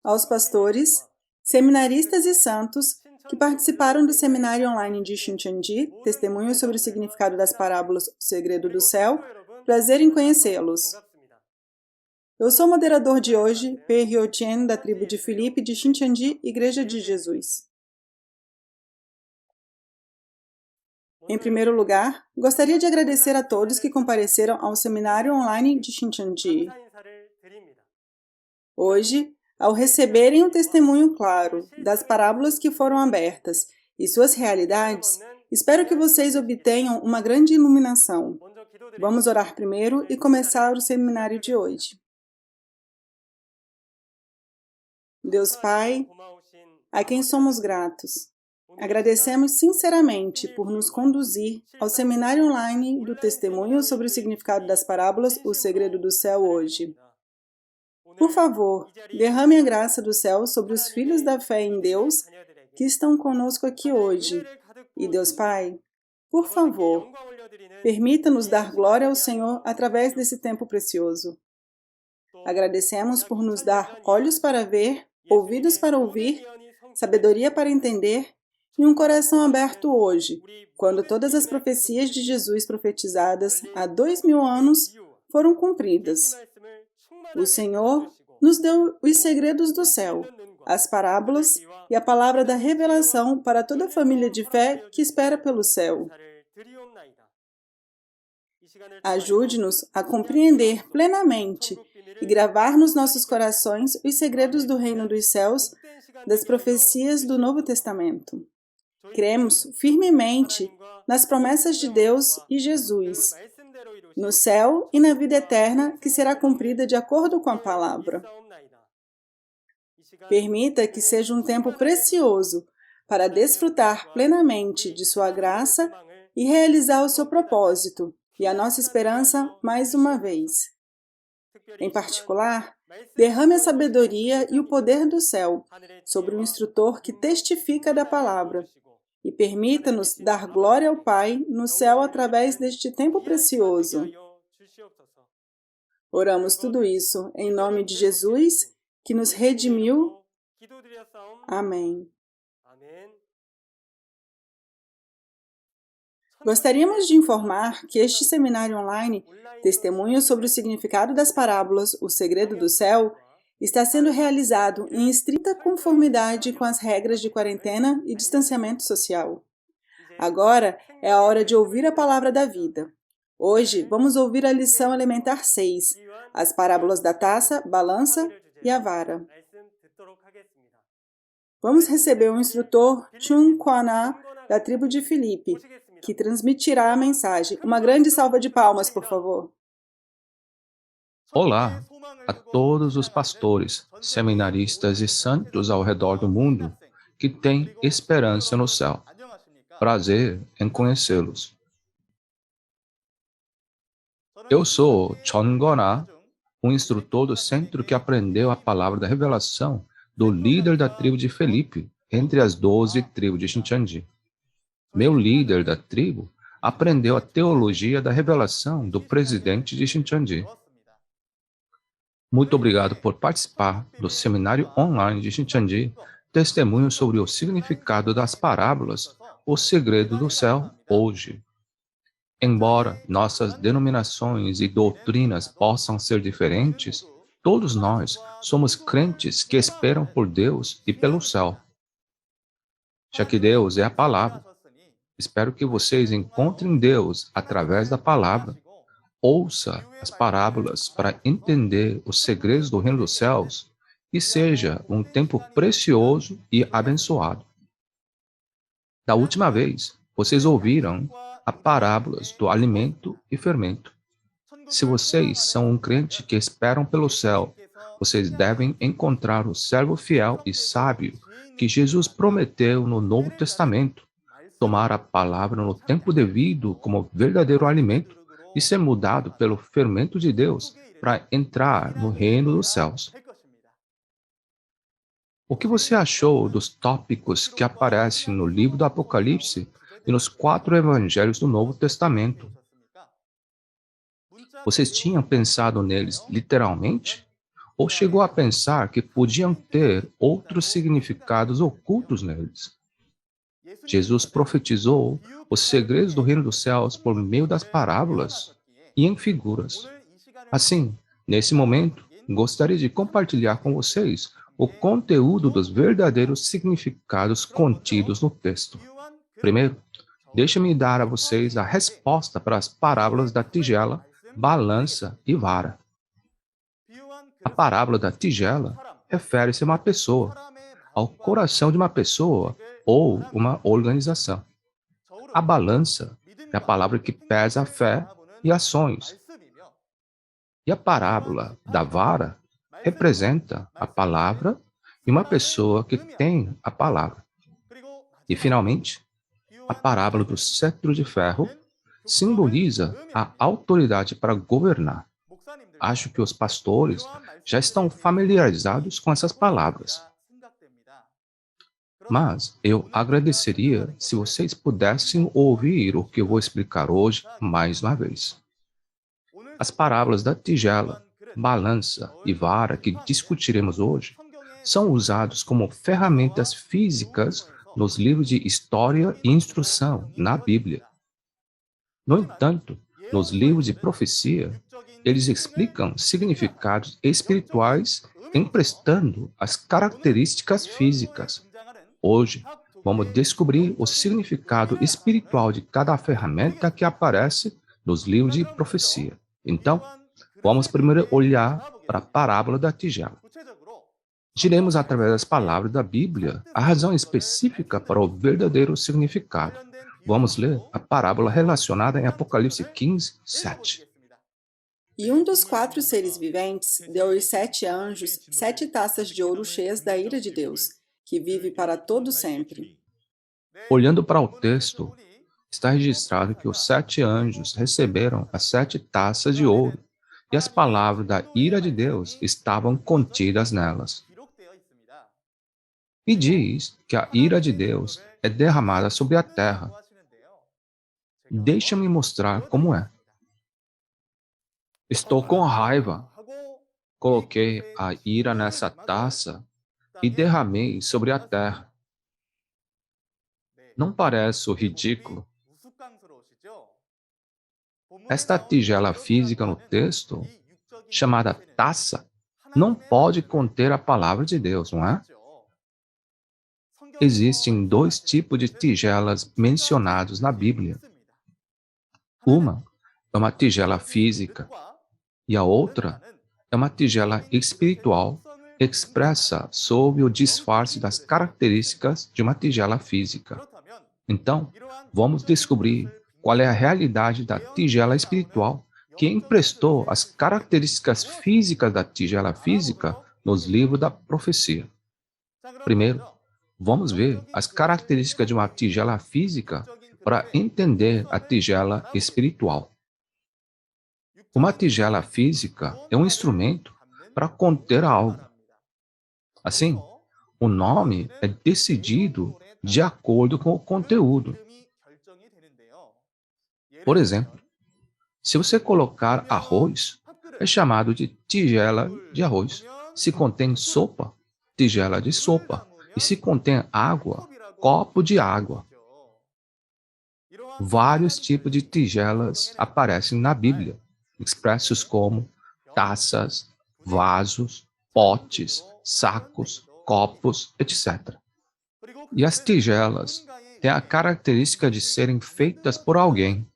aos pastores, seminaristas e santos que participaram do seminário online de Shincheonji, Testemunhos sobre o significado das parábolas O Segredo do Céu. Prazer em conhecê-los. Eu sou o moderador de hoje, Pei Hyo-Chien, da tribo de Filipe de Shincheonji, Igreja de Jesus. Em primeiro lugar, gostaria de agradecer a todos que compareceram ao seminário online de Shincheonji. Hoje, ao receberem um testemunho claro das parábolas que foram abertas e suas realidades, espero que vocês obtenham uma grande iluminação. Vamos orar primeiro e começar o seminário de hoje. Deus Pai, a quem somos gratos, agradecemos sinceramente por nos conduzir ao seminário online do Testemunho sobre o significado das parábolas O Segredo do Céu hoje. Por favor, derrame a graça do céu sobre os filhos da fé em Deus que estão conosco aqui hoje. E Deus Pai, por favor, permita-nos dar glória ao Senhor através desse tempo precioso. Agradecemos por nos dar olhos para ver, ouvidos para ouvir, sabedoria para entender e um coração aberto hoje, quando todas as profecias de Jesus profetizadas há 2000 anos foram cumpridas. O Senhor nos deu os segredos do céu, as parábolas e a palavra da revelação para toda a família de fé que espera pelo céu. Ajude-nos a compreender plenamente e gravar nos nossos corações os segredos do reino dos céus, das profecias do Novo Testamento. Cremos firmemente nas promessas de Deus e Jesus, no céu e na vida eterna que será cumprida de acordo com a palavra. Permita que seja um tempo precioso para desfrutar plenamente de sua graça e realizar o seu propósito e a nossa esperança mais uma vez. Em particular, derrame a sabedoria e o poder do céu sobre o instrutor que testifica da palavra e permita-nos dar glória ao Pai no céu através deste tempo precioso. Oramos tudo isso em nome de Jesus, que nos redimiu. Amém. Gostaríamos de informar que este seminário online, Testemunhos sobre o significado das parábolas O Segredo do Céu, está sendo realizado em estrita conformidade com as regras de quarentena e distanciamento social. Agora é a hora de ouvir a palavra da vida. Hoje vamos ouvir a lição elementar 6, as parábolas da taça, balança e a vara. Vamos receber o instrutor Chung Kwana, da tribo de Filipe, que transmitirá a mensagem. Uma grande salva de palmas, por favor. Olá a todos os pastores, seminaristas e santos ao redor do mundo que têm esperança no céu. Prazer em conhecê-los. Eu sou Chon Gona, um instrutor do centro que aprendeu a palavra da revelação do líder da tribo de Filipe, entre as 12 tribos de Shincheonji. Meu líder da tribo aprendeu a teologia da revelação do presidente de Shincheonji. Muito obrigado por participar do seminário online de Shincheonji, Testemunho sobre o significado das parábolas O Segredo do Céu, hoje. Embora nossas denominações e doutrinas possam ser diferentes, todos nós somos crentes que esperam por Deus e pelo céu. Já que Deus é a palavra, espero que vocês encontrem Deus através da palavra. Ouça as parábolas para entender os segredos do reino dos céus e seja um tempo precioso e abençoado. Da última vez, vocês ouviram as parábolas do alimento e fermento. Se vocês são um crente que esperam pelo céu, vocês devem encontrar o servo fiel e sábio que Jesus prometeu no Novo Testamento, tomar a palavra no tempo devido como verdadeiro alimento e ser mudado pelo fermento de Deus para entrar no reino dos céus. O que você achou dos tópicos que aparecem no livro do Apocalipse e nos 4 evangelhos do Novo Testamento? Vocês tinham pensado neles literalmente? Ou chegou a pensar que podiam ter outros significados ocultos neles? Jesus profetizou os segredos do reino dos céus por meio das parábolas e em figuras. Assim, nesse momento, gostaria de compartilhar com vocês o conteúdo dos verdadeiros significados contidos no texto. Primeiro, deixe-me dar a vocês a resposta para as parábolas da tigela, balança e vara. A parábola da tigela refere-se a uma pessoa, ao coração de uma pessoa ou uma organização. A balança é a palavra que pesa a fé e ações. E a parábola da vara representa a palavra e uma pessoa que tem a palavra. E, finalmente, a parábola do cetro de ferro simboliza a autoridade para governar. Acho que os pastores já estão familiarizados com essas palavras. Mas eu agradeceria se vocês pudessem ouvir o que eu vou explicar hoje mais uma vez. As parábolas da tigela, balança e vara que discutiremos hoje são usados como ferramentas físicas nos livros de história e instrução na Bíblia. No entanto, nos livros de profecia, eles explicam significados espirituais emprestando as características físicas. Hoje, vamos descobrir o significado espiritual de cada ferramenta que aparece nos livros de profecia. Então, vamos primeiro olhar para a parábola da tigela. Diremos através das palavras da Bíblia a razão específica para o verdadeiro significado. Vamos ler a parábola relacionada em Apocalipse 15, 7. E um dos 4 seres viventes deu aos 7 anjos 7 taças de ouro cheias da ira de Deus, que vive para todo sempre. Olhando para o texto, está registrado que os 7 anjos receberam as 7 taças de ouro, e as palavras da ira de Deus estavam contidas nelas. E diz que a ira de Deus é derramada sobre a terra. Deixa-me mostrar como é. Estou com raiva. Coloquei a ira nessa taça e derramei sobre a terra. Não parece ridículo? Esta tigela física no texto, chamada taça, não pode conter a palavra de Deus, não é? Existem 2 tipos de tigelas mencionados na Bíblia. Uma é uma tigela física e a outra é uma tigela espiritual expressa sob o disfarce das características de uma tigela física. Então, vamos descobrir qual é a realidade da tigela espiritual que emprestou as características físicas da tigela física nos livros da profecia. Primeiro, vamos ver as características de uma tigela física para entender a tigela espiritual. Uma tigela física é um instrumento para conter algo. Assim, o nome é decidido de acordo com o conteúdo. Por exemplo, se você colocar arroz, é chamado de tigela de arroz. Se contém sopa, tigela de sopa. E se contém água, copo de água. Vários tipos de tigelas aparecem na Bíblia, expressos como taças, vasos, potes, sacos, copos, etc. E as tigelas têm a característica de serem feitas por alguém.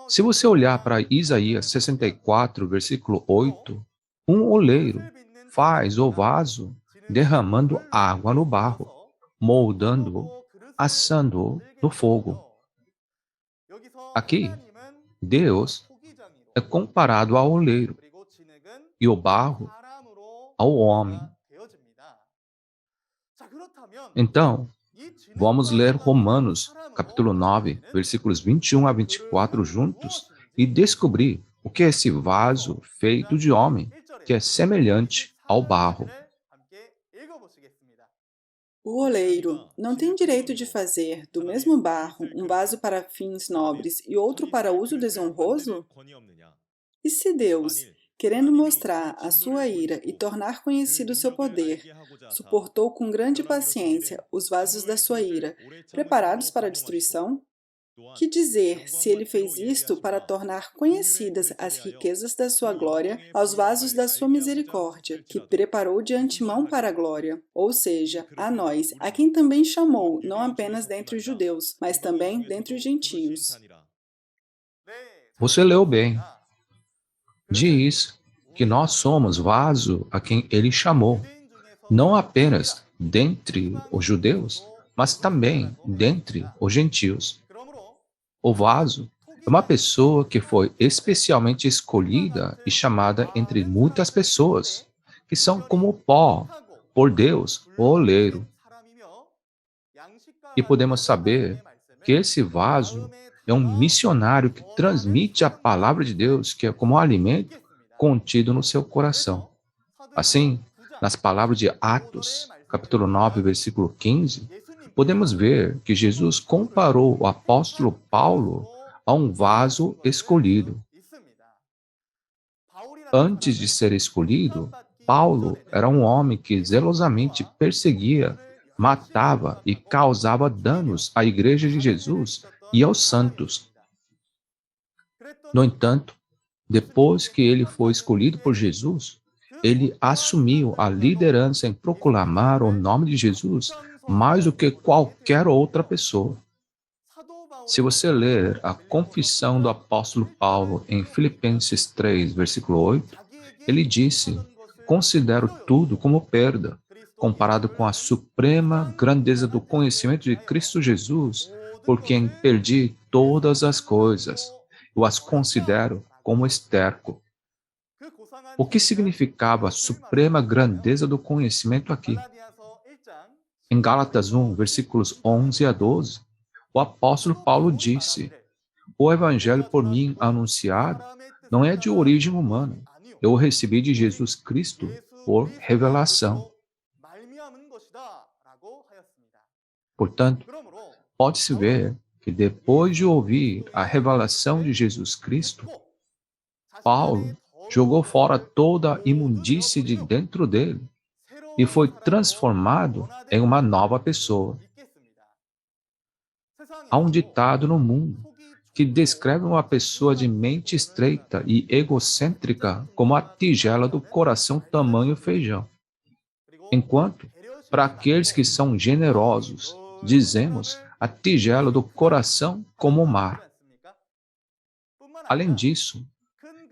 Se você olhar para Isaías 64, versículo 8, um oleiro faz o vaso derramando água no barro, moldando-o, assando-o no fogo. Aqui, Deus é comparado ao oleiro e o barro ao homem. Então, vamos ler Romanos, capítulo 9, versículos 21 a 24 juntos e descobrir o que é esse vaso feito de homem, que é semelhante ao barro. O oleiro não tem direito de fazer, do mesmo barro, um vaso para fins nobres e outro para uso desonroso? E se Deus, querendo mostrar a sua ira e tornar conhecido o seu poder, suportou com grande paciência os vasos da sua ira, preparados para a destruição? Que dizer se ele fez isto para tornar conhecidas as riquezas da sua glória aos vasos da sua misericórdia, que preparou de antemão para a glória, ou seja, a nós, a quem também chamou, não apenas dentre os judeus, mas também dentre os gentios. Você leu bem. Diz que nós somos vaso a quem ele chamou, não apenas dentre os judeus, mas também dentre os gentios. O vaso é uma pessoa que foi especialmente escolhida e chamada entre muitas pessoas, que são como pó, por Deus, o oleiro. E podemos saber que esse vaso é um missionário que transmite a palavra de Deus, que é como um alimento contido no seu coração. Assim, nas palavras de Atos, capítulo 9, versículo 15, podemos ver que Jesus comparou o apóstolo Paulo a um vaso escolhido. Antes de ser escolhido, Paulo era um homem que zelosamente perseguia, matava e causava danos à igreja de Jesus e aos santos. No entanto, depois que ele foi escolhido por Jesus, ele assumiu a liderança em proclamar o nome de Jesus mais do que qualquer outra pessoa. Se você ler a confissão do apóstolo Paulo em Filipenses 3, versículo 8, ele disse: "Considero tudo como perda, comparado com a suprema grandeza do conhecimento de Cristo Jesus, por quem perdi todas as coisas. Eu as considero como esterco." O que significava a suprema grandeza do conhecimento aqui? Em Gálatas 1, versículos 11 a 12, o apóstolo Paulo disse: "O evangelho por mim anunciado não é de origem humana. Eu o recebi de Jesus Cristo por revelação." Portanto, pode-se ver que depois de ouvir a revelação de Jesus Cristo, Paulo jogou fora toda a imundície de dentro dele e foi transformado em uma nova pessoa. Há um ditado no mundo que descreve uma pessoa de mente estreita e egocêntrica como a tigela do coração tamanho feijão. Enquanto, para aqueles que são generosos, dizemos a tigela do coração como o mar. Além disso,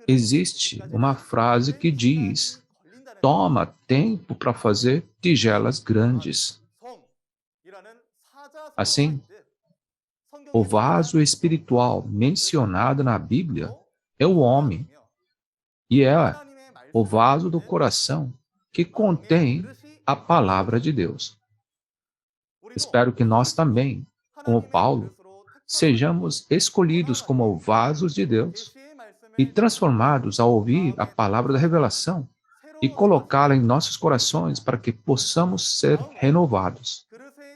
existe uma frase que diz: "Toma tempo para fazer tigelas grandes." Assim, o vaso espiritual mencionado na Bíblia é o homem, e é o vaso do coração que contém a palavra de Deus. Espero que nós também, como Paulo, sejamos escolhidos como vasos de Deus e transformados ao ouvir a palavra da revelação e colocá-la em nossos corações para que possamos ser renovados.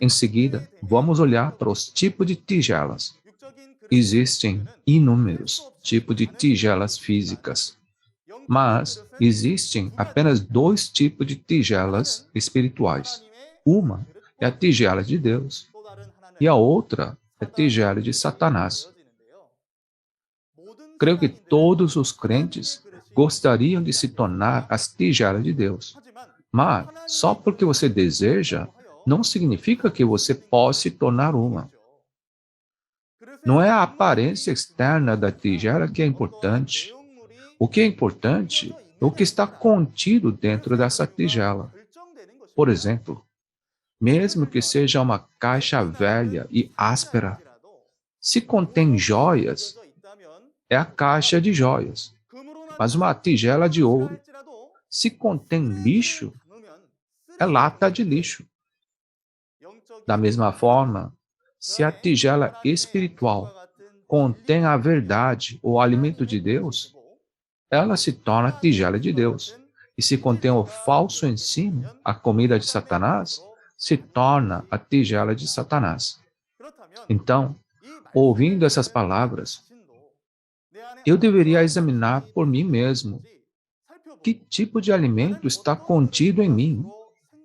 Em seguida, vamos olhar para os tipos de tigelas. Existem inúmeros tipos de tigelas físicas, mas existem apenas dois tipos de tigelas espirituais. Uma é a tigela de Deus e a outra é a tigela de Satanás. Creio que todos os crentes gostariam de se tornar as tigelas de Deus, mas só porque você deseja, não significa que você possa se tornar uma. Não é a aparência externa da tigela que é importante. O que é importante é o que está contido dentro dessa tigela. Por exemplo, mesmo que seja uma caixa velha e áspera, se contém joias, é a caixa de joias. Mas uma tigela de ouro, se contém lixo, é lata de lixo. Da mesma forma, se a tigela espiritual contém a verdade ou o alimento de Deus, ela se torna a tigela de Deus. E se contém o falso ensino, a comida de Satanás, se torna a tigela de Satanás. Então, ouvindo essas palavras, eu deveria examinar por mim mesmo que tipo de alimento está contido em mim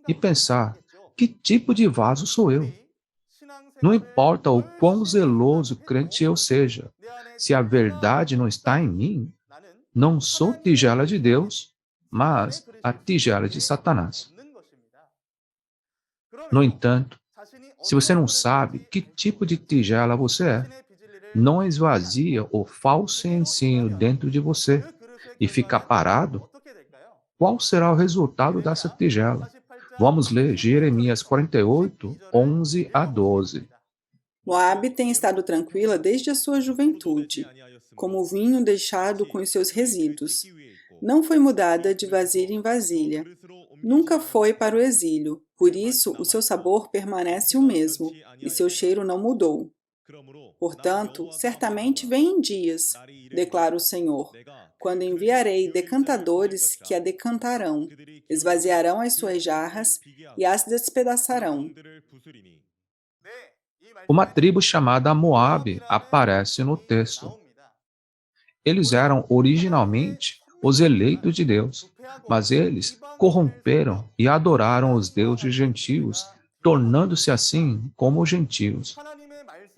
e pensar, que tipo de vaso sou eu? Não importa o quão zeloso crente eu seja, se a verdade não está em mim, não sou tigela de Deus, mas a tigela de Satanás. No entanto, se você não sabe que tipo de tigela você é, não esvazia o falso ensino dentro de você e fica parado, qual será o resultado dessa tigela? Vamos ler Jeremias 48, 11 a 12. Moabe tem estado tranquila desde a sua juventude, como o vinho deixado com os seus resíduos. Não foi mudada de vasilha em vasilha. Nunca foi para o exílio, por isso o seu sabor permanece o mesmo, e seu cheiro não mudou. Portanto, certamente vêm dias, declara o Senhor, quando enviarei decantadores que a decantarão, esvaziarão as suas jarras e as despedaçarão. Uma tribo chamada Moabe aparece no texto. Eles eram originalmente os eleitos de Deus, mas eles corromperam e adoraram os deuses gentios, tornando-se assim como os gentios.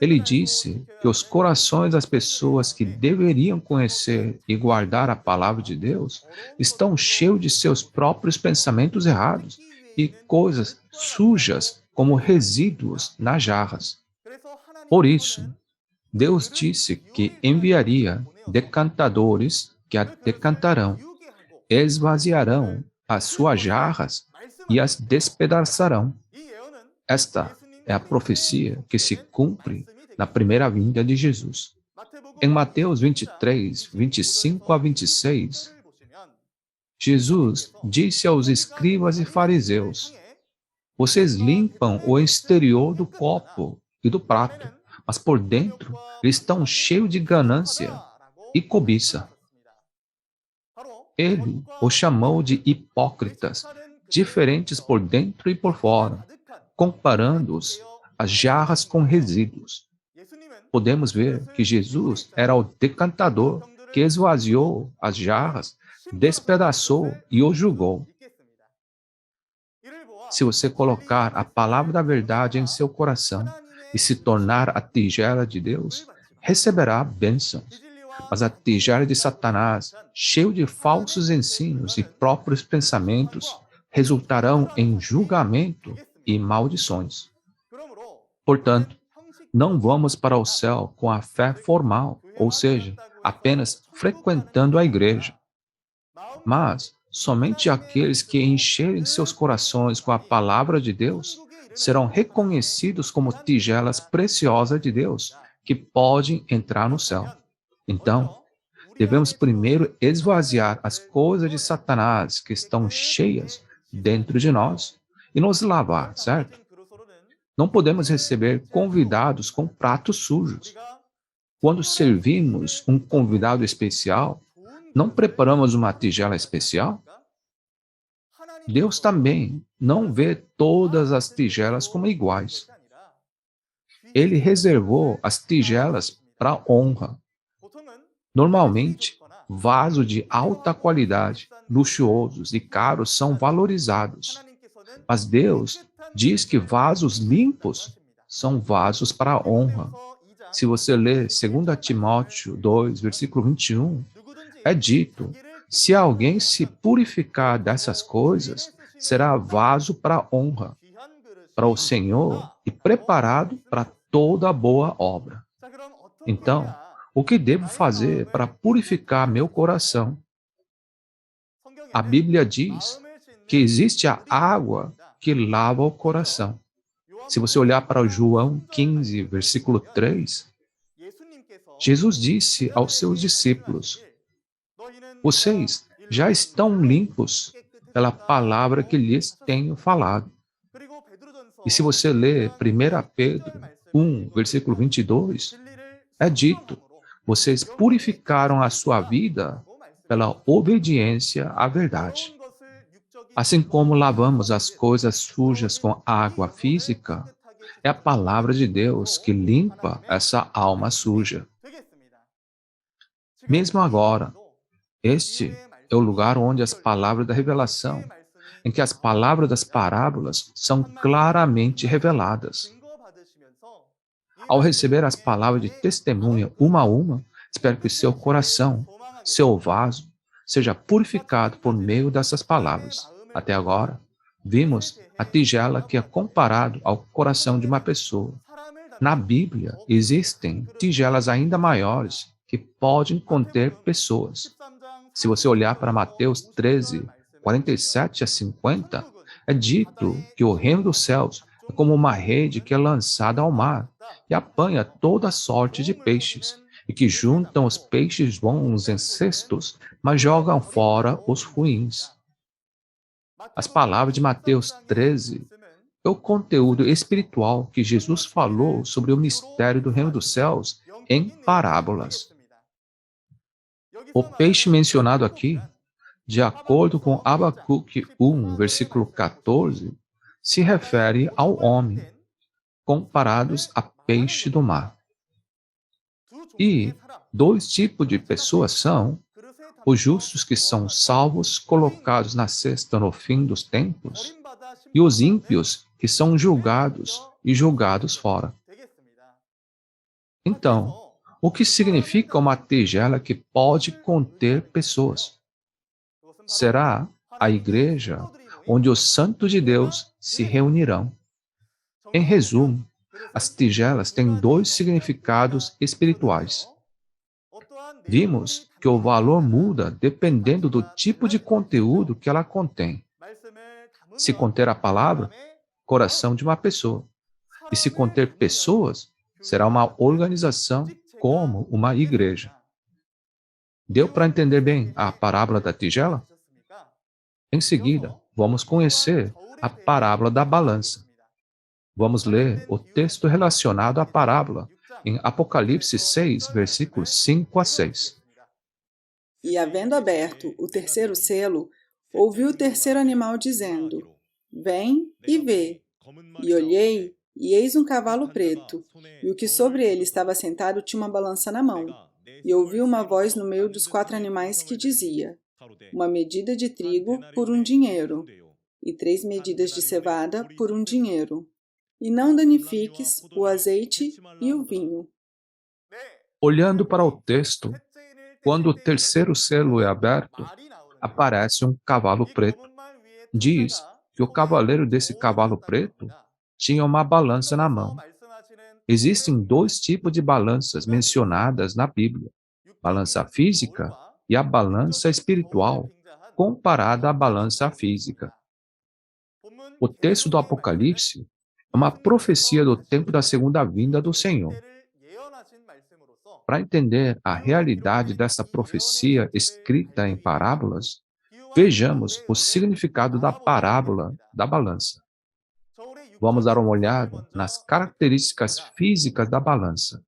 Ele disse que os corações das pessoas que deveriam conhecer e guardar a palavra de Deus estão cheios de seus próprios pensamentos errados e coisas sujas como resíduos nas jarras. Por isso, Deus disse que enviaria decantadores que a decantarão, esvaziarão as suas jarras e as despedaçarão. Esta é a profecia que se cumpre na primeira vinda de Jesus. Em Mateus 23, 25 a 26, Jesus disse aos escribas e fariseus: vocês limpam o exterior do copo e do prato, mas por dentro eles estão cheios de ganância e cobiça. Ele os chamou de hipócritas, diferentes por dentro e por fora, comparando-os às jarras com resíduos. Podemos ver que Jesus era o decantador que esvaziou as jarras, despedaçou e o julgou. Se você colocar a palavra da verdade em seu coração e se tornar a tigela de Deus, receberá bênçãos. Mas a tigela de Satanás, cheio de falsos ensinos e próprios pensamentos, resultarão em julgamento e maldições. Portanto, não vamos para o céu com a fé formal, ou seja, apenas frequentando a igreja. Mas somente aqueles que encherem seus corações com a palavra de Deus serão reconhecidos como tigelas preciosas de Deus, que podem entrar no céu. Então, devemos primeiro esvaziar as coisas de Satanás que estão cheias dentro de nós e nos lavar, certo? Não podemos receber convidados com pratos sujos. Quando servimos um convidado especial, não preparamos uma tigela especial? Deus também não vê todas as tigelas como iguais. Ele reservou as tigelas para honra. Normalmente, vasos de alta qualidade, luxuosos e caros são valorizados. Mas Deus diz que vasos limpos são vasos para honra. Se você ler 2 Timóteo 2, versículo 21, é dito: se alguém se purificar dessas coisas, será vaso para honra, para o Senhor e preparado para toda boa obra. Então, o que devo fazer para purificar meu coração? A Bíblia diz que existe a água que lava o coração. Se você olhar para João 15, versículo 3, Jesus disse aos seus discípulos: vocês já estão limpos pela palavra que lhes tenho falado. E se você ler 1 Pedro 1, versículo 22, é dito: vocês purificaram a sua vida pela obediência à verdade. Assim como lavamos as coisas sujas com água física, é a palavra de Deus que limpa essa alma suja. Mesmo agora, este é o lugar onde as palavras da revelação, em que as palavras das parábolas são claramente reveladas. Ao receber as palavras de testemunha uma a uma, espero que seu coração, seu vaso, seja purificado por meio dessas palavras. Até agora, vimos a tigela que é comparado ao coração de uma pessoa. Na Bíblia, existem tigelas ainda maiores que podem conter pessoas. Se você olhar para Mateus 13, 47 a 50, é dito que o reino dos céus é como uma rede que é lançada ao mar e apanha toda sorte de peixes, e que juntam os peixes bons em cestos, mas jogam fora os ruins. As palavras de Mateus 13 é o conteúdo espiritual que Jesus falou sobre o mistério do reino dos céus em parábolas. O peixe mencionado aqui, de acordo com Abacuque 1, versículo 14, se refere ao homem, comparados a peixe do mar. E dois tipos de pessoas são os justos que são salvos, colocados na cesta no fim dos tempos, e os ímpios que são julgados e julgados fora. Então, o que significa uma tigela que pode conter pessoas? Será a igreja onde os santos de Deus se reunirão. Em resumo, as tigelas têm dois significados espirituais. Vimos que o valor muda dependendo do tipo de conteúdo que ela contém. Se conter a palavra, coração de uma pessoa. E se conter pessoas, será uma organização como uma igreja. Deu para entender bem a parábola da tigela? Em seguida, vamos conhecer a parábola da balança. Vamos ler o texto relacionado à parábola em Apocalipse 6, versículos 5 a 6. E havendo aberto o terceiro selo, ouvi o terceiro animal dizendo: Vem e vê. E olhei, e eis um cavalo preto, e o que sobre ele estava sentado tinha uma balança na mão. E ouvi uma voz no meio dos quatro animais que dizia: uma medida de trigo por um dinheiro, e 3 medidas de cevada por um dinheiro. E não danifiques o azeite e o vinho. Olhando para o texto, quando o terceiro selo é aberto, aparece um cavalo preto. Diz que o cavaleiro desse cavalo preto tinha uma balança na mão. Existem dois tipos de balanças mencionadas na Bíblia: balança física e a balança espiritual, comparada à balança física. O texto do Apocalipse é uma profecia do tempo da segunda vinda do Senhor. Para entender a realidade dessa profecia escrita em parábolas, vejamos o significado da parábola da balança. Vamos dar uma olhada nas características físicas da balança.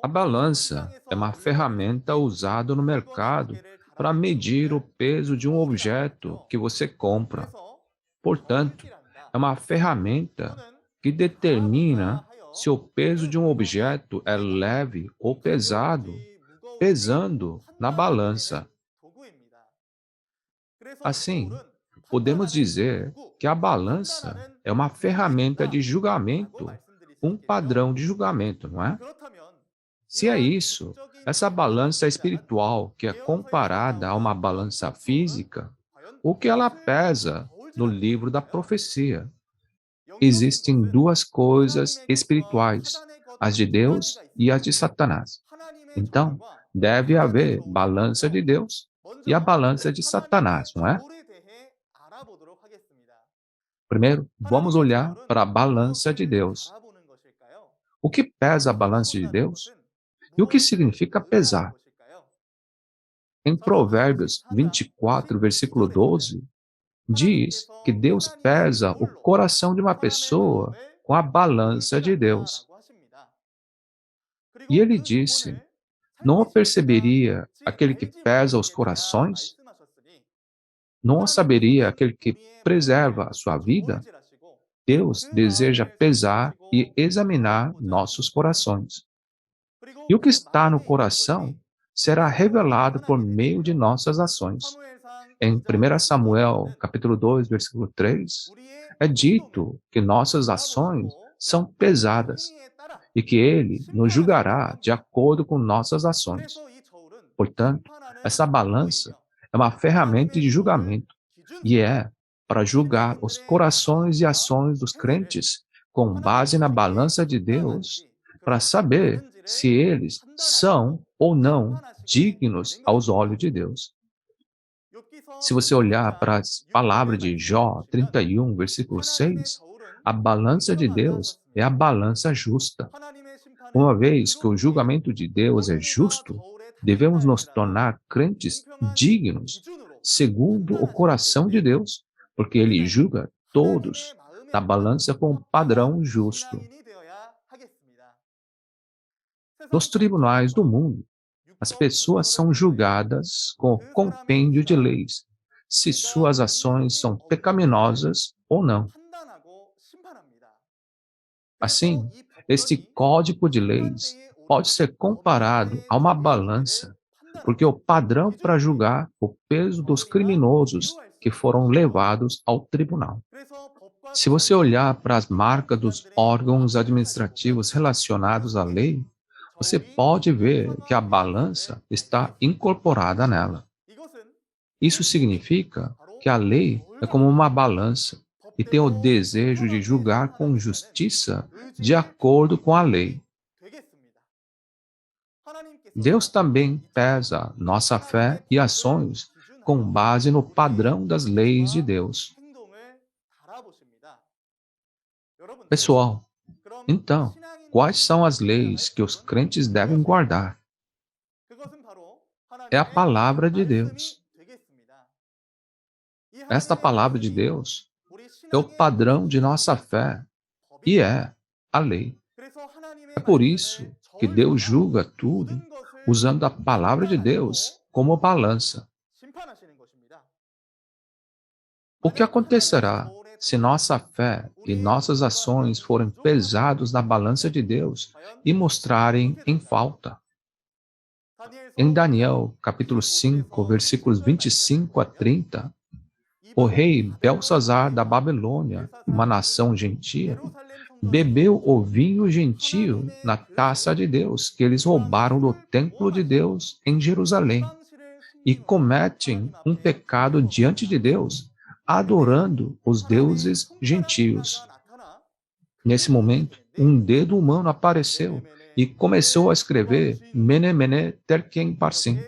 A balança é uma ferramenta usada no mercado para medir o peso de um objeto que você compra. Portanto, é uma ferramenta que determina se o peso de um objeto é leve ou pesado, pesando na balança. Assim, podemos dizer que a balança é uma ferramenta de julgamento, um padrão de julgamento, não é? Se é isso, essa balança espiritual que é comparada a uma balança física, o que ela pesa no livro da profecia? Existem duas coisas espirituais, as de Deus e as de Satanás. Então, deve haver balança de Deus e a balança de Satanás, não é? Primeiro, vamos olhar para a balança de Deus. O que pesa a balança de Deus? E o que significa pesar? Em Provérbios 24, versículo 12, diz que Deus pesa o coração de uma pessoa com a balança de Deus. E ele disse: não o perceberia aquele que pesa os corações? Não o saberia aquele que preserva a sua vida? Deus deseja pesar e examinar nossos corações. E o que está no coração será revelado por meio de nossas ações. Em 1 Samuel, capítulo 2, versículo 3, é dito que nossas ações são pesadas e que ele nos julgará de acordo com nossas ações. Portanto, essa balança é uma ferramenta de julgamento e é para julgar os corações e ações dos crentes com base na balança de Deus, para saber se eles são ou não dignos aos olhos de Deus. Se você olhar para as palavras de Jó 31, versículo 6, a balança de Deus é a balança justa. Uma vez que o julgamento de Deus é justo, devemos nos tornar crentes dignos, segundo o coração de Deus, porque Ele julga todos na balança com um padrão justo. Nos tribunais do mundo, as pessoas são julgadas com o compêndio de leis, se suas ações são pecaminosas ou não. Assim, este código de leis pode ser comparado a uma balança, porque o padrão para julgar o peso dos criminosos que foram levados ao tribunal. Se você olhar para as marcas dos órgãos administrativos relacionados à lei, você pode ver que a balança está incorporada nela. Isso significa que a lei é como uma balança e tem o desejo de julgar com justiça de acordo com a lei. Deus também pesa nossa fé e ações com base no padrão das leis de Deus. Pessoal, então, quais são as leis que os crentes devem guardar? É a palavra de Deus. Esta palavra de Deus é o padrão de nossa fé e é a lei. É por isso que Deus julga tudo usando a palavra de Deus como balança. O que acontecerá se nossa fé e nossas ações forem pesados na balança de Deus e mostrarem em falta? Em Daniel, capítulo 5, versículos 25 a 30, o rei Belsazar da Babilônia, uma nação gentia, bebeu o vinho gentio na taça de Deus que eles roubaram do templo de Deus em Jerusalém e cometem um pecado diante de Deus, adorando os deuses gentios. Nesse momento, um dedo humano apareceu e começou a escrever Mene, Mene, Tekel, Parsim.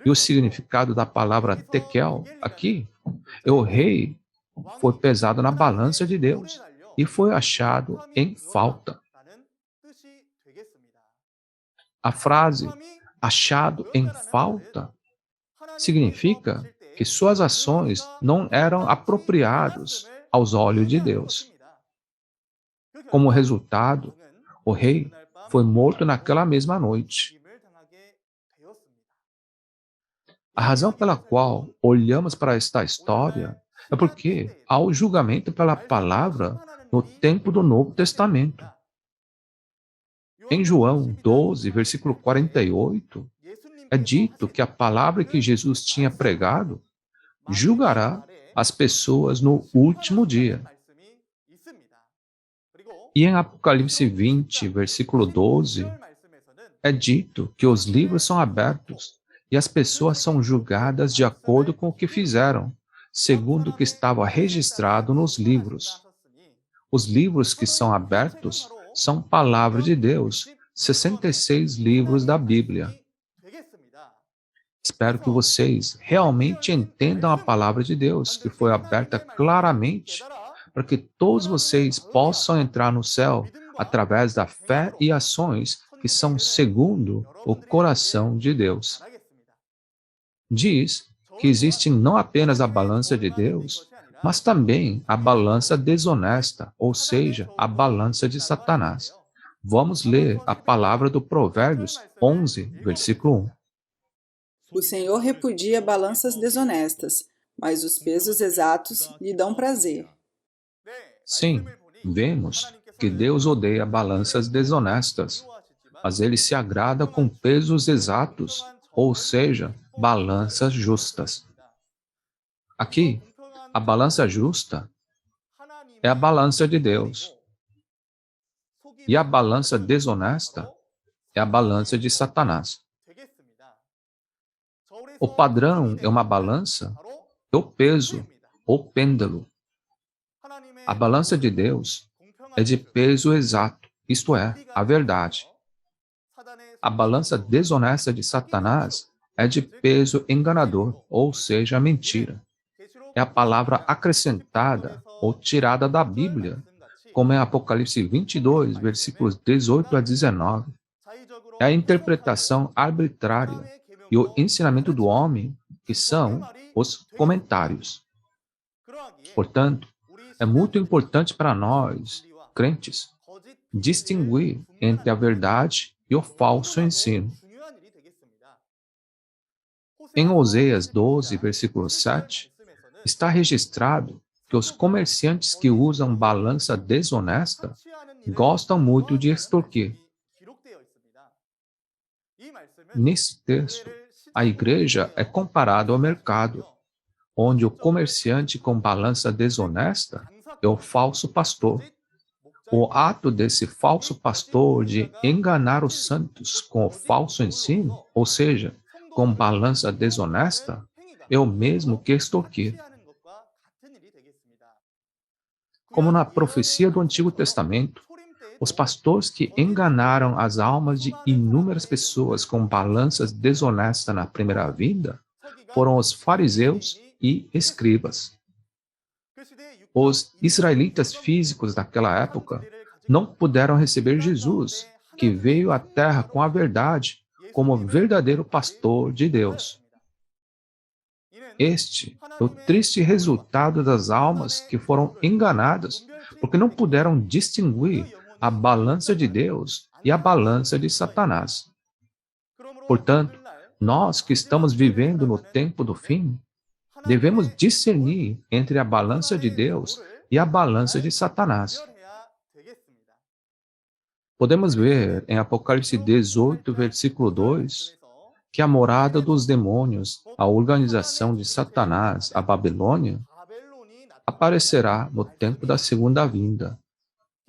E o significado da palavra Tekel aqui é o rei foi pesado na balança de Deus e foi achado em falta. A frase achado em falta significa que suas ações não eram apropriadas aos olhos de Deus. Como resultado, o rei foi morto naquela mesma noite. A razão pela qual olhamos para esta história é porque há o julgamento pela palavra no tempo do Novo Testamento. Em João 12, versículo 48, é dito que a palavra que Jesus tinha pregado julgará as pessoas no último dia. E em Apocalipse 20, versículo 12, é dito que os livros são abertos e as pessoas são julgadas de acordo com o que fizeram, segundo o que estava registrado nos livros. Os livros que são abertos são palavra de Deus, 66 livros da Bíblia. Espero que vocês realmente entendam a palavra de Deus, que foi aberta claramente, para que todos vocês possam entrar no céu através da fé e ações que são segundo o coração de Deus. Diz que existe não apenas a balança de Deus, mas também a balança desonesta, ou seja, a balança de Satanás. Vamos ler a palavra do Provérbios 11, versículo 1. O Senhor repudia balanças desonestas, mas os pesos exatos lhe dão prazer. Sim, vemos que Deus odeia balanças desonestas, mas Ele se agrada com pesos exatos, ou seja, balanças justas. Aqui, a balança justa é a balança de Deus, e a balança desonesta é a balança de Satanás. O padrão é uma balança, é o peso, ou pêndulo. A balança de Deus é de peso exato, isto é, a verdade. A balança desonesta de Satanás é de peso enganador, ou seja, a mentira. É a palavra acrescentada ou tirada da Bíblia, como em Apocalipse 22, versículos 18 a 19. É a interpretação arbitrária e o ensinamento do homem, que são os comentários. Portanto, é muito importante para nós, crentes, distinguir entre a verdade e o falso ensino. Em Oséias 12, versículo 7, está registrado que os comerciantes que usam balança desonesta gostam muito de extorquir. Nesse texto, a igreja é comparada ao mercado, onde o comerciante com balança desonesta é o falso pastor. O ato desse falso pastor de enganar os santos com o falso ensino, ou seja, com balança desonesta, é o mesmo que extorquir. Como na profecia do Antigo Testamento, os pastores que enganaram as almas de inúmeras pessoas com balanças desonestas na primeira vinda foram os fariseus e escribas. Os israelitas físicos daquela época não puderam receber Jesus, que veio à terra com a verdade, como verdadeiro pastor de Deus. Este é o triste resultado das almas que foram enganadas, porque não puderam distinguir a balança de Deus e a balança de Satanás. Portanto, nós que estamos vivendo no tempo do fim, devemos discernir entre a balança de Deus e a balança de Satanás. Podemos ver em Apocalipse 18, versículo 2, que a morada dos demônios, a organização de Satanás, a Babilônia, aparecerá no tempo da segunda vinda.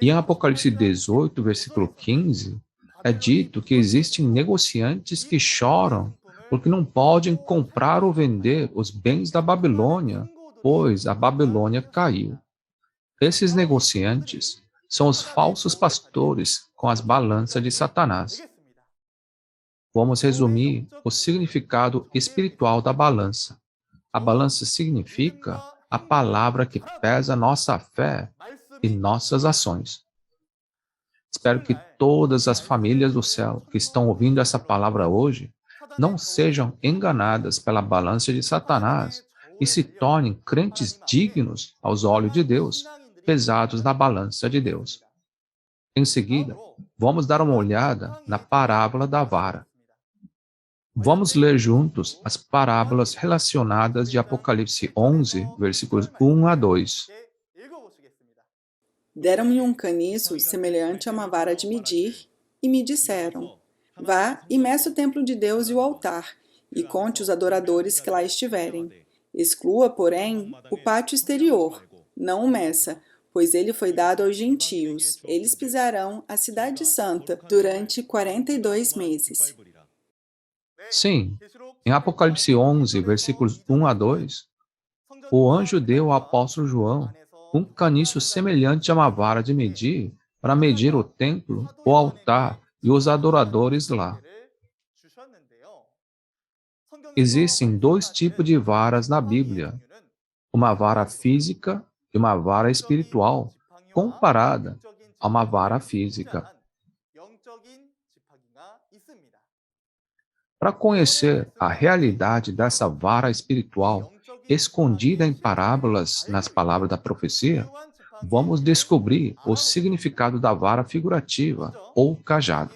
E em Apocalipse 18, versículo 15, é dito que existem negociantes que choram porque não podem comprar ou vender os bens da Babilônia, pois a Babilônia caiu. Esses negociantes são os falsos pastores com as balanças de Satanás. Vamos resumir o significado espiritual da balança. A balança significa a palavra que pesa nossa fé e nossas ações. Espero que todas as famílias do céu que estão ouvindo essa palavra hoje não sejam enganadas pela balança de Satanás e se tornem crentes dignos aos olhos de Deus, pesados na balança de Deus. Em seguida, vamos dar uma olhada na parábola da vara. Vamos ler juntos as parábolas relacionadas de Apocalipse 11, versículos 1 a 2. Deram-me um caniço semelhante a uma vara de medir, e me disseram: vá e meça o templo de Deus e o altar, e conte os adoradores que lá estiverem. Exclua, porém, o pátio exterior, não o meça, pois ele foi dado aos gentios. Eles pisarão a cidade santa durante 42 meses. Sim, em Apocalipse 11, versículos 1 a 2, o anjo deu ao apóstolo João um caniço semelhante a uma vara de medir para medir o templo, o altar e os adoradores lá. Existem dois tipos de varas na Bíblia, uma vara física e uma vara espiritual, comparada a uma vara física. Para conhecer a realidade dessa vara espiritual, escondida em parábolas nas palavras da profecia, vamos descobrir o significado da vara figurativa, ou cajado.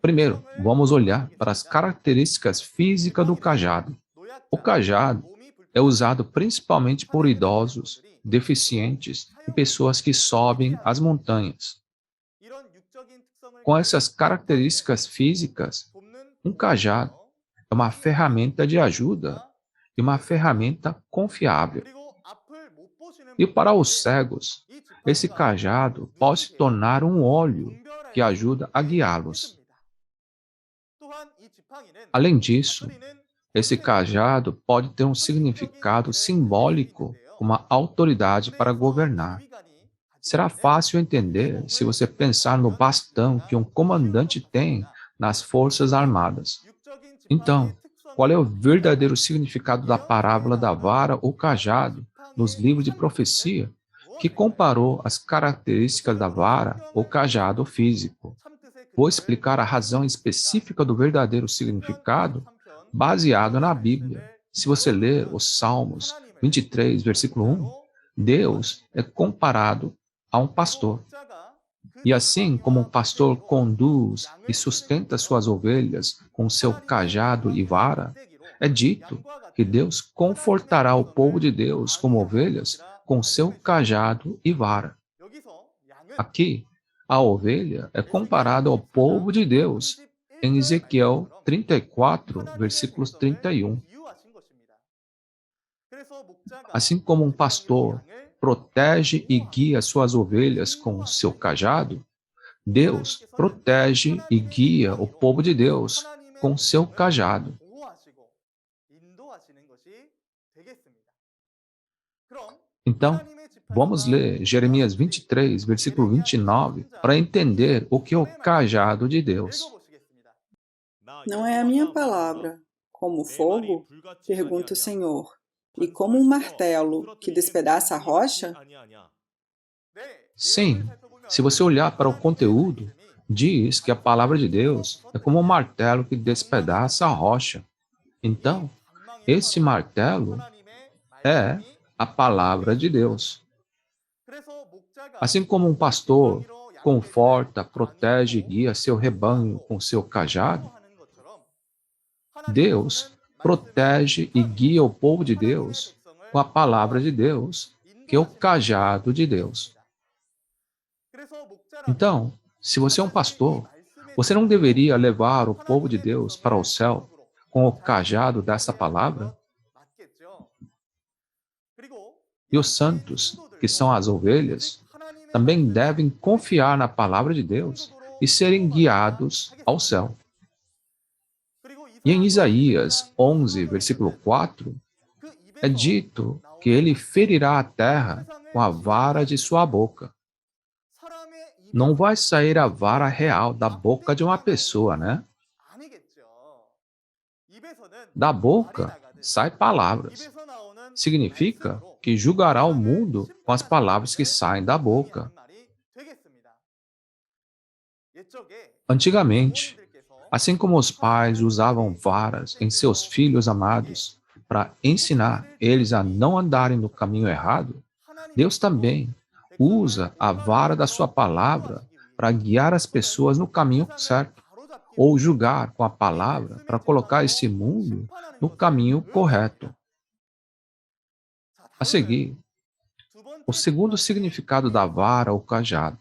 Primeiro, vamos olhar para as características físicas do cajado. O cajado é usado principalmente por idosos, deficientes e pessoas que sobem as montanhas. Com essas características físicas, um cajado é uma ferramenta de ajuda e uma ferramenta confiável. E para os cegos, esse cajado pode se tornar um óleo que ajuda a guiá-los. Além disso, esse cajado pode ter um significado simbólico, uma autoridade para governar. Será fácil entender se você pensar no bastão que um comandante tem nas Forças Armadas. Então, qual é o verdadeiro significado da parábola da vara ou cajado nos livros de profecia, que comparou as características da vara ou cajado físico? Vou explicar a razão específica do verdadeiro significado baseado na Bíblia. Se você ler os Salmos 23, versículo 1, Deus é comparado a um pastor. E assim como um pastor conduz e sustenta suas ovelhas com seu cajado e vara, é dito que Deus confortará o povo de Deus como ovelhas com seu cajado e vara. Aqui, a ovelha é comparada ao povo de Deus em Ezequiel 34, versículos 31. Assim como um pastor protege e guia suas ovelhas com o seu cajado, Deus protege e guia o povo de Deus com o seu cajado. Então, vamos ler Jeremias 23, versículo 29, para entender o que é o cajado de Deus. Não é a minha palavra como fogo? Pergunta o Senhor. E como um martelo que despedaça a rocha? Sim, se você olhar para o conteúdo, diz que a palavra de Deus é como um martelo que despedaça a rocha. Então, esse martelo é a palavra de Deus. Assim como um pastor conforta, protege e guia seu rebanho com seu cajado, Deus protege e guia o povo de Deus com a palavra de Deus, que é o cajado de Deus. Então, se você é um pastor, você não deveria levar o povo de Deus para o céu com o cajado dessa palavra? E os santos, que são as ovelhas, também devem confiar na palavra de Deus e serem guiados ao céu. E em Isaías 11, versículo 4, é dito que ele ferirá a terra com a vara de sua boca. Não vai sair a vara real da boca de uma pessoa, né? Da boca saem palavras. Significa que julgará o mundo com as palavras que saem da boca. Antigamente, assim como os pais usavam varas em seus filhos amados para ensinar eles a não andarem no caminho errado, Deus também usa a vara da sua palavra para guiar as pessoas no caminho certo, ou julgar com a palavra para colocar esse mundo no caminho correto. A seguir, o segundo significado da vara ou cajado.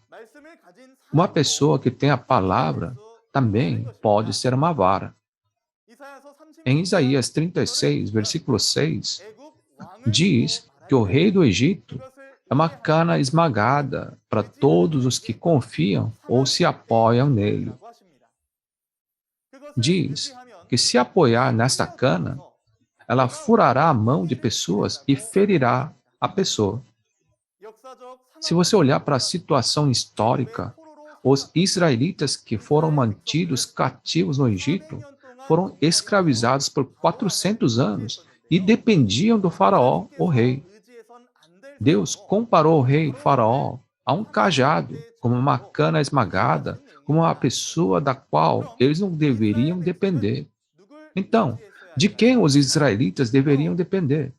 Uma pessoa que tem a palavra também pode ser uma vara. Em Isaías 36, versículo 6, diz que o rei do Egito é uma cana esmagada para todos os que confiam ou se apoiam nele. Diz que se apoiar nesta cana, ela furará a mão de pessoas e ferirá a pessoa. Se você olhar para a situação histórica, os israelitas que foram mantidos cativos no Egito foram escravizados por 400 anos e dependiam do faraó, o rei. Deus comparou o rei faraó a um cajado, como uma cana esmagada, como uma pessoa da qual eles não deveriam depender. Então, de quem os israelitas deveriam depender?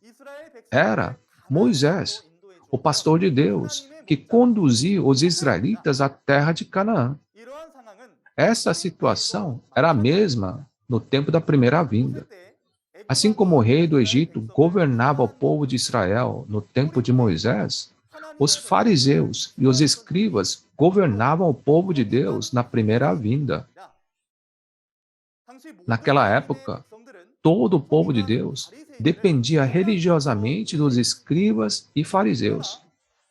Era Moisés, o pastor de Deus, que conduziu os israelitas à terra de Canaã. Essa situação era a mesma no tempo da primeira vinda. Assim como o rei do Egito governava o povo de Israel no tempo de Moisés, os fariseus e os escribas governavam o povo de Deus na primeira vinda. Naquela época, todo o povo de Deus dependia religiosamente dos escribas e fariseus.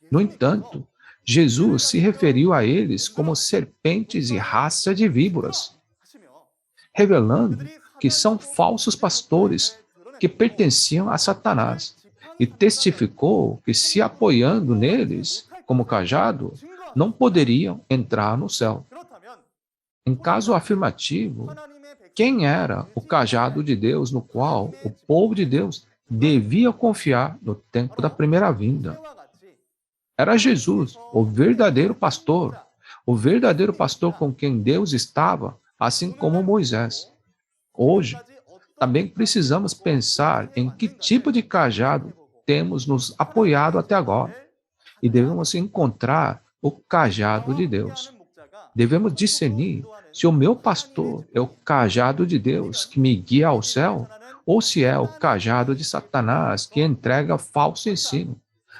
No entanto, Jesus se referiu a eles como serpentes e raça de víboras, revelando que são falsos pastores que pertenciam a Satanás, e testificou que, se apoiando neles como cajado, não poderiam entrar no céu. Em caso afirmativo, quem era o cajado de Deus no qual o povo de Deus devia confiar no tempo da primeira vinda? Era Jesus, o verdadeiro pastor com quem Deus estava, assim como Moisés. Hoje, também precisamos pensar em que tipo de cajado temos nos apoiado até agora, e devemos encontrar o cajado de Deus. Devemos discernir se o meu pastor é o cajado de Deus que me guia ao céu, ou se é o cajado de Satanás que entrega falso ensino,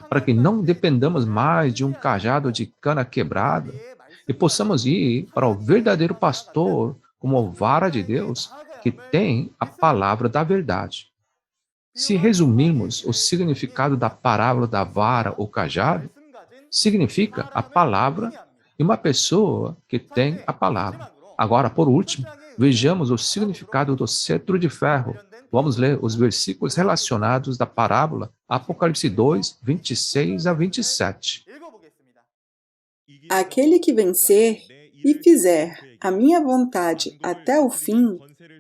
para que não dependamos mais de um cajado de cana quebrada e possamos ir para o verdadeiro pastor como vara de Deus, que tem a palavra da verdade. Se resumirmos o significado da parábola da vara ou cajado, significa a palavra e uma pessoa que tem a palavra. Agora, por último, vejamos o significado do cetro de ferro. Vamos ler os versículos relacionados da parábola, Apocalipse 2, 26 a 27. Aquele que vencer e fizer a minha vontade até o fim,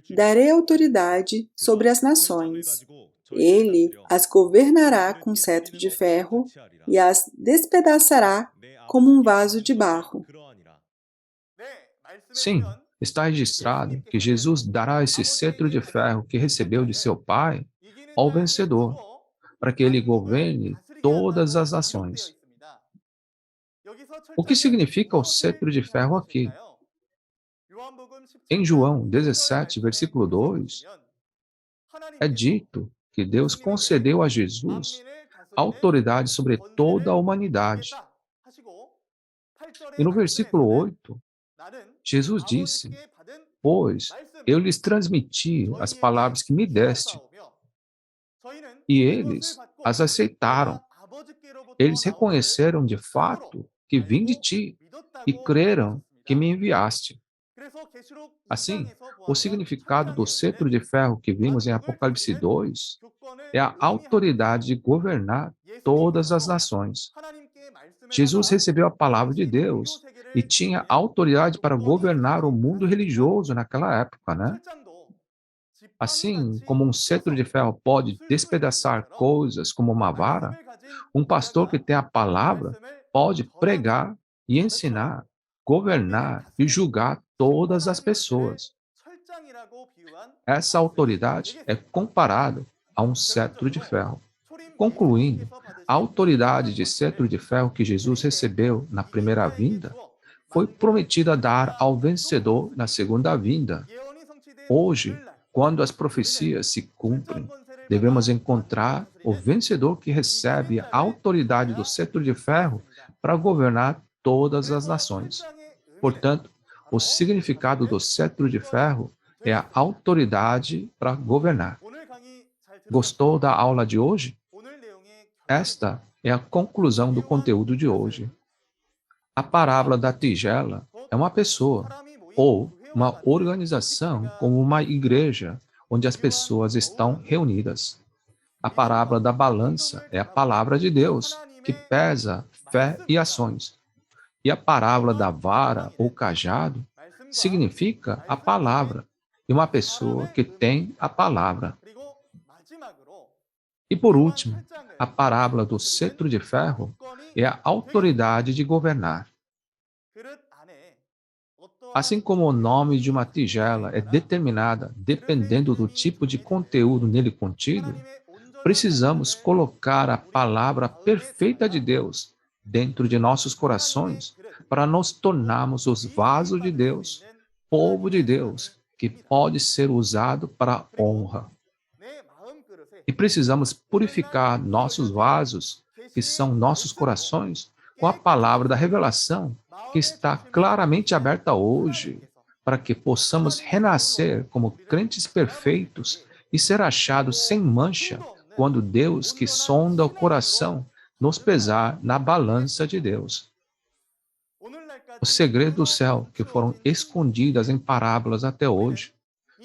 darei autoridade sobre as nações. Ele as governará com cetro de ferro e as despedaçará como um vaso de barro. Sim, está registrado que Jesus dará esse cetro de ferro que recebeu de seu Pai ao vencedor, para que ele governe todas as nações. O que significa o cetro de ferro aqui? Em João 17, versículo 2, é dito que Deus concedeu a Jesus autoridade sobre toda a humanidade. E no versículo 8, Jesus disse: Pois eu lhes transmiti as palavras que me deste, e eles as aceitaram. Eles reconheceram de fato que vim de ti e creram que me enviaste. Assim, o significado do cetro de ferro que vimos em Apocalipse 2 é a autoridade de governar todas as nações. Jesus recebeu a palavra de Deus e tinha autoridade para governar o mundo religioso naquela época, né? Assim como um cetro de ferro pode despedaçar coisas como uma vara, um pastor que tem a palavra pode pregar e ensinar, governar e julgar todas as pessoas. Essa autoridade é comparada a um cetro de ferro. Concluindo, a autoridade de cetro de ferro que Jesus recebeu na primeira vinda foi prometida a dar ao vencedor na segunda vinda. Hoje, quando as profecias se cumprem, devemos encontrar o vencedor que recebe a autoridade do cetro de ferro para governar todas as nações. Portanto, o significado do cetro de ferro é a autoridade para governar. Gostou da aula de hoje? Esta é a conclusão do conteúdo de hoje. A parábola da tigela é uma pessoa ou uma organização como uma igreja onde as pessoas estão reunidas. A parábola da balança é a palavra de Deus que pesa fé e ações. E a parábola da vara ou cajado significa a palavra e uma pessoa que tem a palavra. E por último, a parábola do cetro de ferro é a autoridade de governar. Assim como o nome de uma tigela é determinada dependendo do tipo de conteúdo nele contido, precisamos colocar a palavra perfeita de Deus dentro de nossos corações para nos tornarmos os vasos de Deus, povo de Deus, que pode ser usado para a honra. E precisamos purificar nossos vasos, que são nossos corações, com a palavra da revelação, que está claramente aberta hoje, para que possamos renascer como crentes perfeitos e ser achado sem mancha quando Deus, que sonda o coração, nos pesar na balança de Deus. Os segredos do céu que foram escondidos em parábolas até hoje.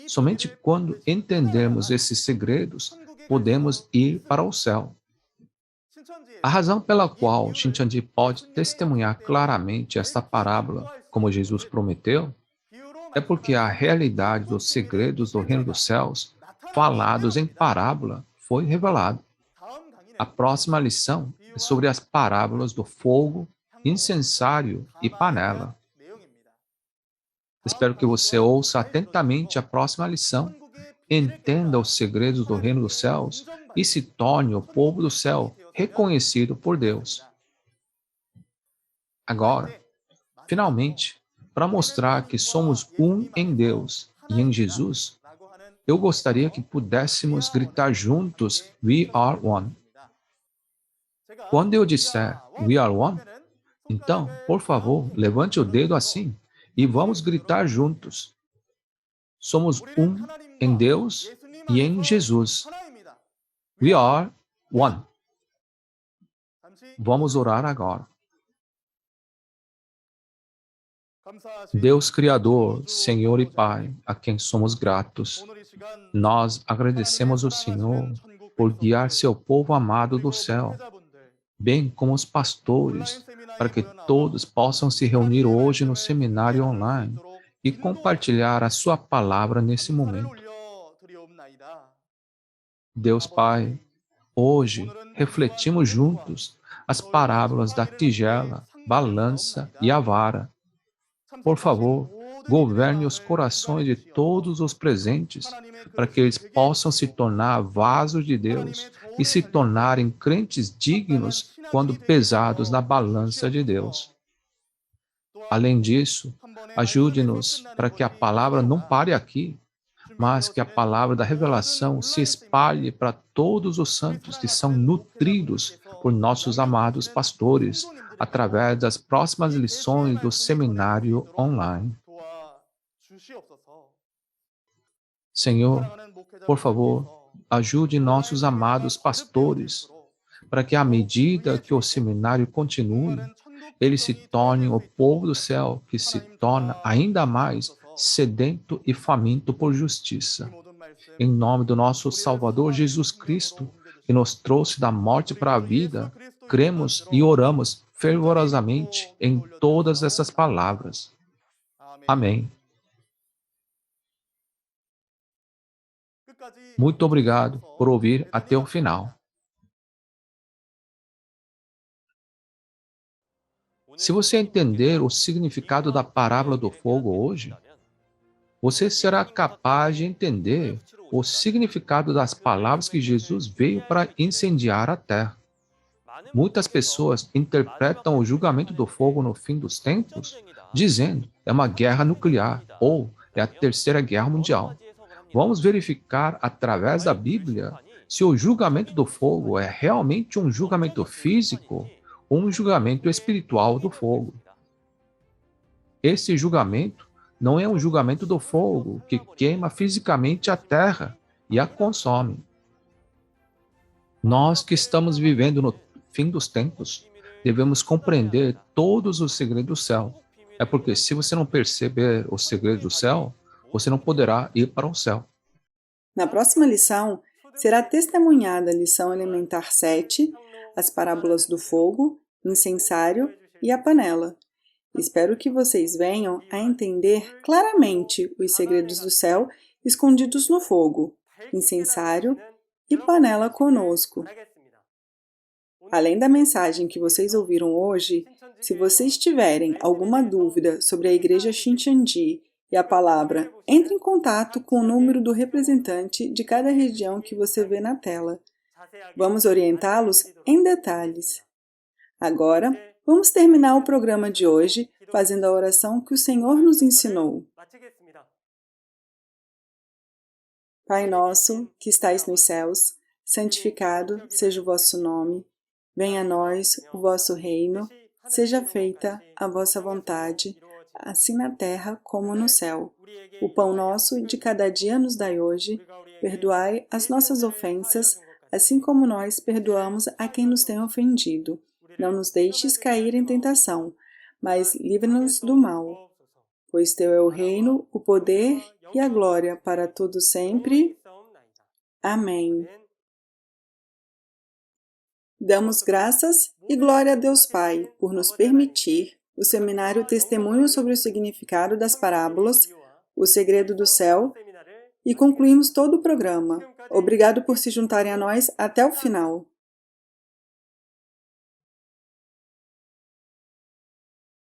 Somente quando entendermos esses segredos, podemos ir para o céu. A razão pela qual Shincheonji pode testemunhar claramente esta parábola, como Jesus prometeu, é porque a realidade dos segredos do reino dos céus, falados em parábola, foi revelada. A próxima lição é sobre as parábolas do fogo, incensário e panela. Espero que você ouça atentamente a próxima lição, entenda os segredos do reino dos céus e se torne o povo do céu reconhecido por Deus. Agora, finalmente, para mostrar que somos um em Deus e em Jesus, eu gostaria que pudéssemos gritar juntos, We are one. Quando eu disser We are one, então, por favor, levante o dedo assim e vamos gritar juntos. Somos um em Deus e em Jesus. We are one. Vamos orar agora. Deus Criador, Senhor e Pai, a quem somos gratos, nós agradecemos ao Senhor por guiar seu povo amado do céu, bem como os pastores, para que todos possam se reunir hoje no seminário online e compartilhar a sua palavra nesse momento. Deus Pai, hoje refletimos juntos as parábolas da tigela, balança e a vara. Por favor, governe os corações de todos os presentes, para que eles possam se tornar vasos de Deus e se tornarem crentes dignos quando pesados na balança de Deus. Além disso, ajude-nos para que a palavra não pare aqui, mas que a palavra da revelação se espalhe para todos os santos que são nutridos por nossos amados pastores, através das próximas lições do seminário online. Senhor, por favor, ajude nossos amados pastores, para que à medida que o seminário continue, eles se tornem o povo do céu, que se torna ainda mais sedento e faminto por justiça. Em nome do nosso Salvador Jesus Cristo, que nos trouxe da morte para a vida, cremos e oramos fervorosamente em todas essas palavras. Amém. Muito obrigado por ouvir até o final. Se você entender o significado da parábola do fogo hoje, você será capaz de entender o significado das palavras que Jesus veio para incendiar a terra. Muitas pessoas interpretam o julgamento do fogo no fim dos tempos, dizendo é uma guerra nuclear ou é a Terceira Guerra Mundial. Vamos verificar através da Bíblia se o julgamento do fogo é realmente um julgamento físico ou um julgamento espiritual do fogo. Esse julgamento não é um julgamento do fogo que queima fisicamente a terra e a consome. Nós que estamos vivendo no fim dos tempos, devemos compreender todos os segredos do céu. É porque se você não perceber os segredos do céu, você não poderá ir para o céu. Na próxima lição, será testemunhada a lição elementar 7, as parábolas do fogo, incensário e a panela. Espero que vocês venham a entender claramente os segredos do céu escondidos no fogo, incensário e panela conosco. Além da mensagem que vocês ouviram hoje, se vocês tiverem alguma dúvida sobre a Igreja Shincheonji e a palavra, entre em contato com o número do representante de cada região que você vê na tela. Vamos orientá-los em detalhes. Agora, vamos terminar o programa de hoje fazendo a oração que o Senhor nos ensinou. Pai nosso, que estais nos céus, santificado seja o vosso nome. Venha a nós o vosso reino, seja feita a vossa vontade, assim na terra como no céu. O pão nosso de cada dia nos dai hoje, Perdoai as nossas ofensas, assim como nós perdoamos a quem nos tem ofendido. Não nos deixes cair em tentação, mas livra-nos do mal. Pois Teu é o reino, o poder e a glória para todo sempre. Amém. Damos graças e glória a Deus Pai por nos permitir o seminário Testemunho sobre o Significado das Parábolas, o Segredo do Céu, e concluímos todo o programa. Obrigado por se juntarem a nós até o final.